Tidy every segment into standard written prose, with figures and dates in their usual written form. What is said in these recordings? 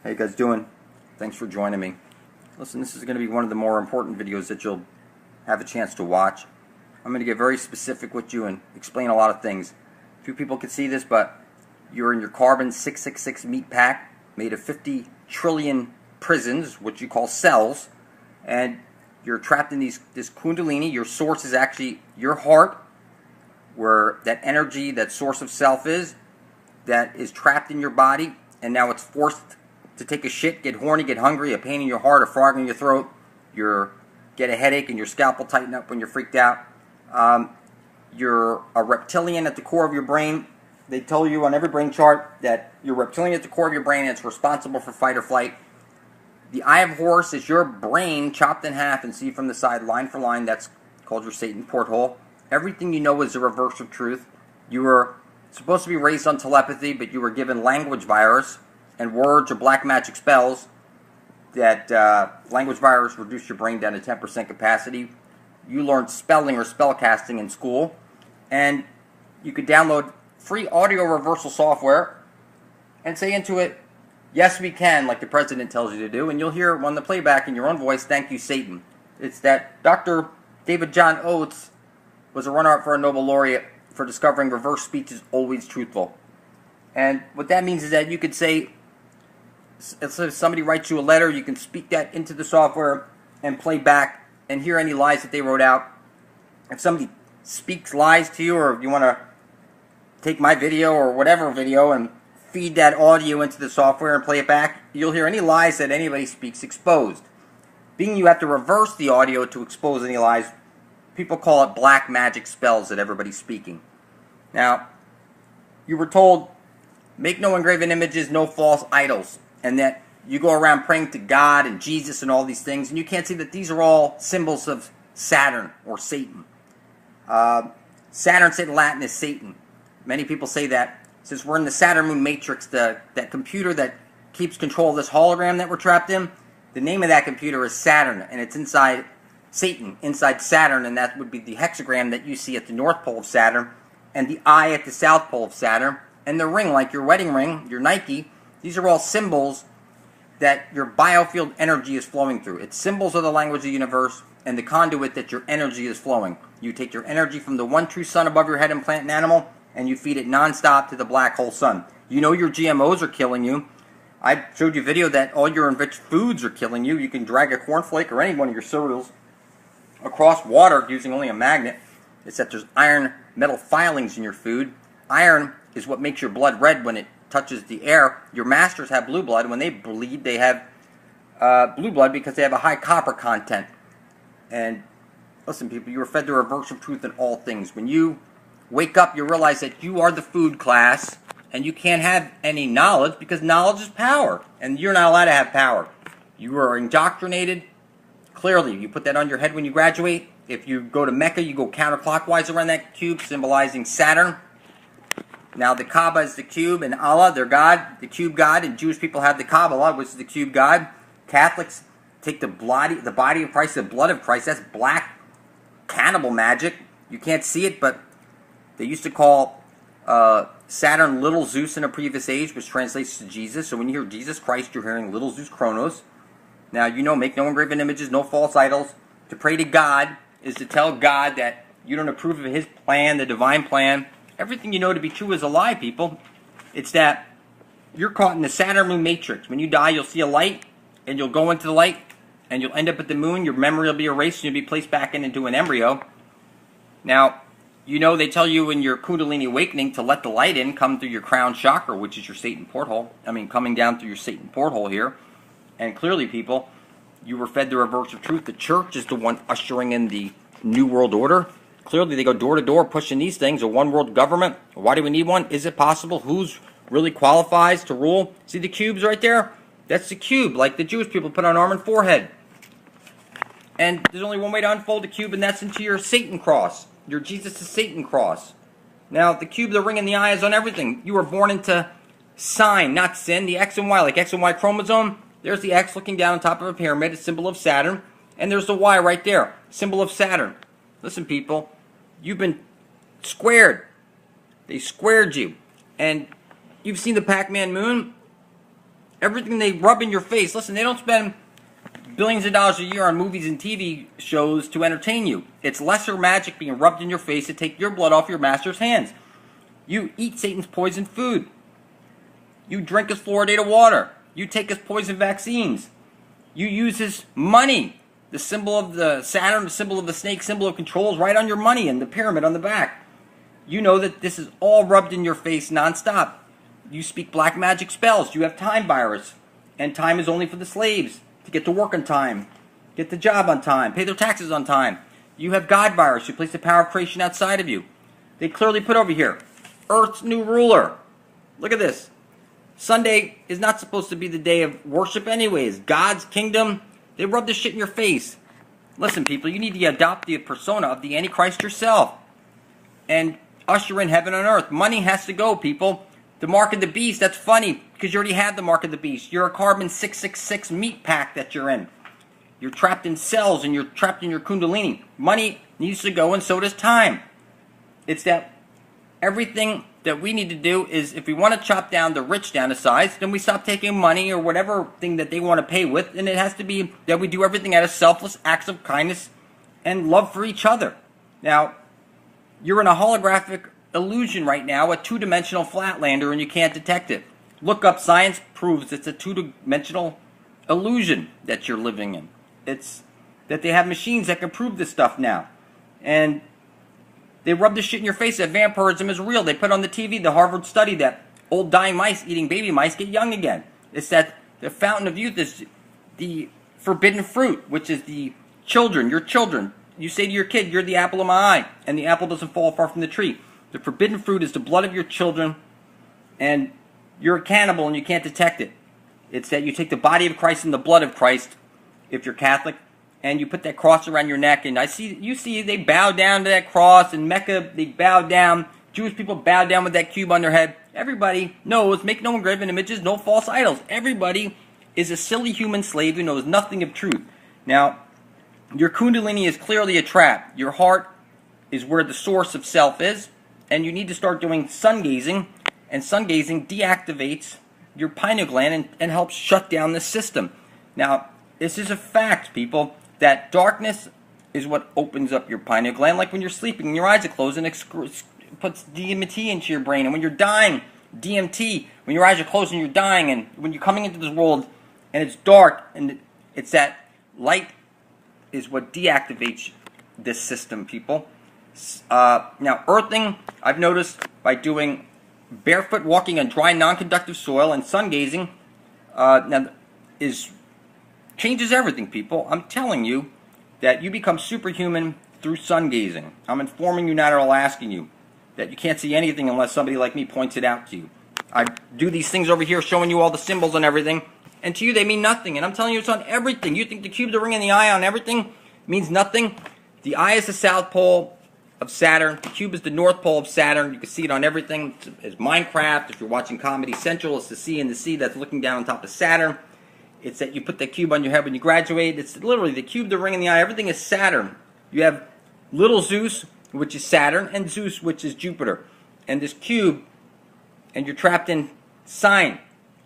How you guys doing? Thanks for joining me. Listen, this is going to be one of the more important videos that you'll have a chance to watch. I'm going to get very specific with you and explain a lot of things. Few people can see this, but you're in your carbon 666 meat pack made of 50 trillion prisons, which you call cells, and you're trapped in this kundalini. Your source is actually your heart, where that energy, that source of self is, that is trapped in your body, and now it's forced to take a shit, get horny, get hungry, a pain in your heart, a frog in your throat, get a headache, and your scalp will tighten up when you're freaked out. You're a reptilian at the core of your brain. They tell you on every brain chart that you're reptilian at the core of your brain and it's responsible for fight or flight. The Eye of Horus is your brain chopped in half and see from the side, line for line. That's called your Satan porthole. Everything you know is a reverse of truth. You were supposed to be raised on telepathy, but you were given language virus and words or black magic spells. That language virus reduced your brain down to 10% capacity. You learned spelling or spell casting in school, and you could download free audio reversal software and say into it, "Yes, we can," like the president tells you to do, and you'll hear on the playback in your own voice, "Thank you, Satan." It's that Dr. David John Oates was a runner-up for a Nobel laureate for discovering reverse speech is always truthful. And what that means is that you could say, if somebody writes you a letter, you can speak that into the software and play back and hear any lies that they wrote out. If somebody speaks lies to you, or you want to take my video or whatever video and feed that audio into the software and play it back, you'll hear any lies that anybody speaks exposed. Being you have to reverse the audio to expose any lies, people call it black magic spells that everybody's speaking. Now, you were told, make no engraven images, no false idols, and that you go around praying to God and Jesus and all these things, and you can't see that these are all symbols of Saturn or Satan. Saturn, said in Latin, is Satan. Many people say that since we're in the Saturn Moon Matrix, that computer that keeps control of this hologram that we're trapped in, the name of that computer is Saturn, and it's inside Satan, inside Saturn, and that would be the hexagram that you see at the North Pole of Saturn, and the eye at the South Pole of Saturn, and the ring, like your wedding ring, your Nike. These are all symbols that your biofield energy is flowing through. It's symbols of the language of the universe and the conduit that your energy is flowing. You take your energy from the one true sun above your head and plant and animal, and you feed it nonstop to the black hole sun. You know your GMOs are killing you. I showed you a video that all your enriched foods are killing you. You can drag a cornflake or any one of your cereals across water using only a magnet. It's that there's iron metal filings in your food. Iron is what makes your blood red when it touches the air. Your masters have blue blood. When they bleed, they have blue blood because they have a high copper content. And listen, people, you are fed the reverse of truth in all things. When you wake up, you realize that you are the food class, and you can't have any knowledge because knowledge is power, and you're not allowed to have power. You are indoctrinated. Clearly, you put that on your head when you graduate. If you go to Mecca, you go counterclockwise around that cube, symbolizing Saturn. Now, the Kaaba is the cube, and Allah, their God, the cube God, and Jewish people have the Kabbalah, which is the cube God. Catholics take the body of Christ, the blood of Christ. That's black cannibal magic. You can't see it, but they used to call Saturn Little Zeus in a previous age, which translates to Jesus. So when you hear Jesus Christ, you're hearing Little Zeus Kronos. Now, you know, make no engraven images, no false idols. To pray to God is to tell God that you don't approve of His plan, the divine plan. Everything you know to be true is a lie, people. It's that you're caught in the Saturn Moon Matrix. When you die, you'll see a light, and you'll go into the light, and you'll end up at the moon. Your memory will be erased, and you'll be placed back into an embryo. Now, you know they tell you in your Kundalini awakening to let the light in, come through your crown chakra, which is your Satan porthole. Coming down through your Satan porthole here. And clearly, people, you were fed the reverse of truth. The church is the one ushering in the New World Order. Clearly, they go door to door pushing these things, a one world government. Why do we need one? Is it possible? Who's really qualifies to rule? See the cubes right there? That's the cube, like the Jewish people put on arm and forehead. And there's only one way to unfold the cube, and that's into your Satan cross. Your Jesus is Satan cross. Now, the cube, the ring, and the eye is on everything. You were born into sign, not sin. The X and Y, like X and Y chromosome. There's the X looking down on top of a pyramid, a symbol of Saturn. And there's the Y right there, symbol of Saturn. Listen, people, you've been squared. They squared you. And you've seen the Pac-Man moon. Everything they rub in your face. Listen, they don't spend billions of dollars a year on movies and TV shows to entertain you. It's lesser magic being rubbed in your face to take your blood off your master's hands. You eat Satan's poison food. You drink his fluoridated water. You take his poison vaccines. You use his money. The symbol of the Saturn, the symbol of the snake, symbol of control is right on your money and the pyramid on the back. You know that this is all rubbed in your face nonstop. You speak black magic spells. You have time virus. And time is only for the slaves to get to work on time, get the job on time, pay their taxes on time. You have God virus. You place the power of creation outside of you. They clearly put over here, Earth's new ruler. Look at this. Sunday is not supposed to be the day of worship anyways. God's kingdom, they rub this shit in your face. Listen, people, you need to adopt the persona of the Antichrist yourself and usher in heaven on earth. Money has to go, people. The mark of the beast, that's funny because you already have the mark of the beast. You're a carbon 666 meat pack that you're in. You're trapped in cells and you're trapped in your kundalini. Money needs to go and so does time. It's that everything that we need to do is, if we want to chop down the rich down to size, then we stop taking money or whatever thing that they want to pay with, and it has to be that we do everything out of selfless acts of kindness and love for each other. Now, you're in a holographic illusion right now, a two-dimensional flatlander, and you can't detect it. Look up, science proves it's a two-dimensional illusion that you're living in. It's that they have machines that can prove this stuff now. And they rub this shit in your face that vampirism is real. They put on the TV the Harvard study that old dying mice eating baby mice get young again. It's that the fountain of youth is the forbidden fruit, which is the children, your children. You say to your kid, you're the apple of my eye, and the apple doesn't fall far from the tree. The forbidden fruit is the blood of your children, and you're a cannibal and you can't detect it. It's that you take the body of Christ and the blood of Christ, if you're Catholic, and you put that cross around your neck, and you see they bow down to that cross. In Mecca, they bow down. Jewish people bow down with that cube on their head. Everybody knows, make no engraven images, no false idols. Everybody is a silly human slave who knows nothing of truth. Now, your kundalini is clearly a trap. Your heart is where the source of self is, and you need to start doing sun gazing, and sun gazing deactivates your pineal gland and helps shut down the system. Now, this is a fact, people, that darkness is what opens up your pineal gland, like when you're sleeping and your eyes are closed, and it puts DMT into your brain. And when you're dying, DMT, when your eyes are closed and you're dying, and when you're coming into this world and it's dark, and it's that light is what deactivates this system, people. Now, earthing, I've noticed by doing barefoot walking on dry, non-conductive soil and sun gazing, changes everything, people. I'm telling you that you become superhuman through sun gazing. I'm informing you, not at all asking you, that you can't see anything unless somebody like me points it out to you. I do these things over here showing you all the symbols and everything, and to you they mean nothing. And I'm telling you it's on everything. You think the cube, the ring, and the eye on everything means nothing? The eye is the south pole of Saturn. The cube is the north pole of Saturn. You can see it on everything. It's Minecraft. If you're watching Comedy Central, it's the C and the C that's looking down on top of Saturn. It's that you put that cube on your head when you graduate. It's literally the cube, the ring, and the eye. Everything is Saturn. You have little Zeus, which is Saturn, and Zeus, which is Jupiter. And this cube, and you're trapped in sign,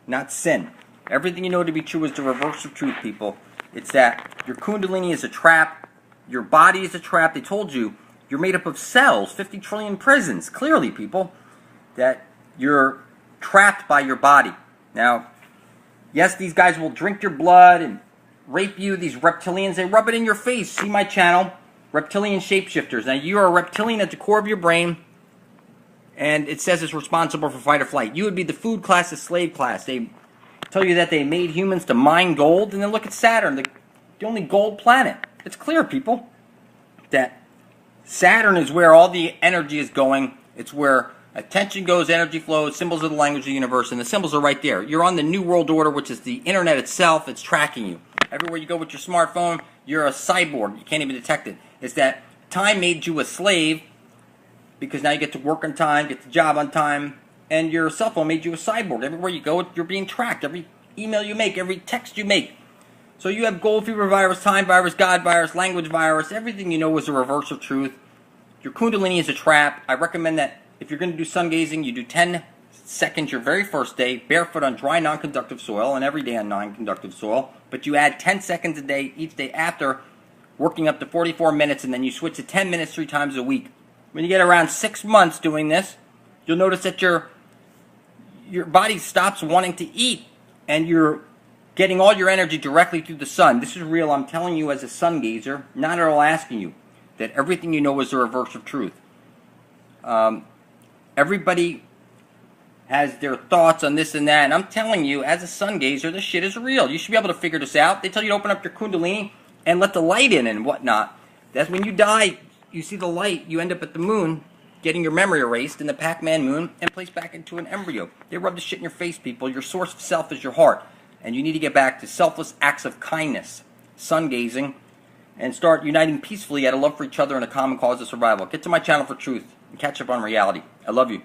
not sin. Everything you know to be true is the reverse of truth, people. It's that your kundalini is a trap. Your body is a trap. They told you you're made up of cells, 50 trillion prisons. Clearly, people, that you're trapped by your body. Now, yes, these guys will drink your blood and rape you. These reptilians, they rub it in your face. See my channel, Reptilian Shapeshifters. Now, you are a reptilian at the core of your brain, and it says it's responsible for fight or flight. You would be the food class, the slave class. They tell you that they made humans to mine gold, and then look at Saturn, the only gold planet. It's clear, people, that Saturn is where all the energy is going. It's where attention goes, energy flows, symbols of the language of the universe, and the symbols are right there. You're on the New World Order, which is the internet itself. It's tracking you. Everywhere you go with your smartphone, you're a cyborg. You can't even detect it. It's that time made you a slave, because now you get to work on time, get the job on time, and your cell phone made you a cyborg. Everywhere you go, you're being tracked. Every email you make, every text you make. So you have gold fever virus, time virus, God virus, language virus. Everything you know is a reverse of truth. Your kundalini is a trap. I recommend that if you're going to do sun gazing, you do 10 seconds your very first day, barefoot on dry non-conductive soil, and every day on non-conductive soil, but you add 10 seconds a day each day after, working up to 44 minutes, and then you switch to 10 minutes 3 times a week. When you get around 6 months doing this, you'll notice that your body stops wanting to eat, and you're getting all your energy directly through the sun. This is real. I'm telling you as a sun gazer, not at all asking you, that everything you know is the reverse of truth. Everybody has their thoughts on this and that, and I'm telling you, as a sun gazer, this shit is real. You should be able to figure this out. They tell you to open up your kundalini and let the light in and whatnot. That's when you die, you see the light, you end up at the moon, getting your memory erased in the Pac-Man moon and placed back into an embryo. They rub the shit in your face, people. Your source of self is your heart, and you need to get back to selfless acts of kindness, sun gazing, and start uniting peacefully out of love for each other and a common cause of survival. Get to my channel for truth and catch up on reality. I love you.